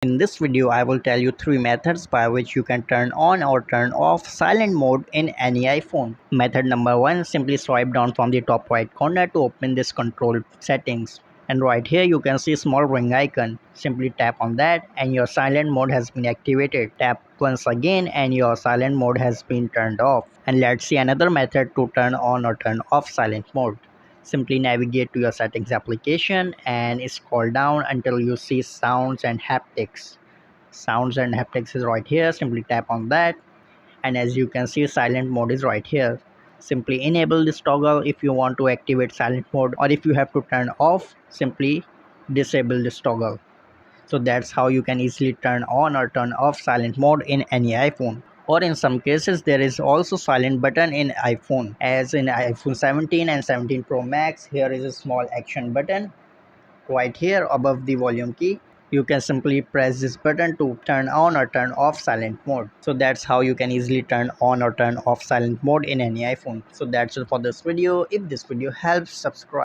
In this video, I will tell you 3 methods by which you can turn on or turn off silent mode in any iPhone. Method number 1, simply swipe down from the top right corner to open this control settings. And right here you can see small ring icon. Simply tap on that and your silent mode has been activated. Tap once again and your silent mode has been turned off. And let's see another method to turn on or turn off silent mode. Simply navigate to your settings application and scroll down until you see sounds and haptics. Sounds and haptics is right here. Simply tap on that and as you can see silent mode is right here. Simply enable this toggle if you want to activate silent mode, or if you have to turn off, simply disable this toggle. So that's how you can easily turn on or turn off silent mode in any iPhone. Or in some cases there is also silent button in iPhone, as in iPhone 17 and 17 Pro Max. Here is a small action button right here above the volume key. You can simply press this button to turn on or turn off silent mode. So that's how you can easily turn on or turn off silent mode in any iPhone. So that's it for this video. If this video helps, subscribe.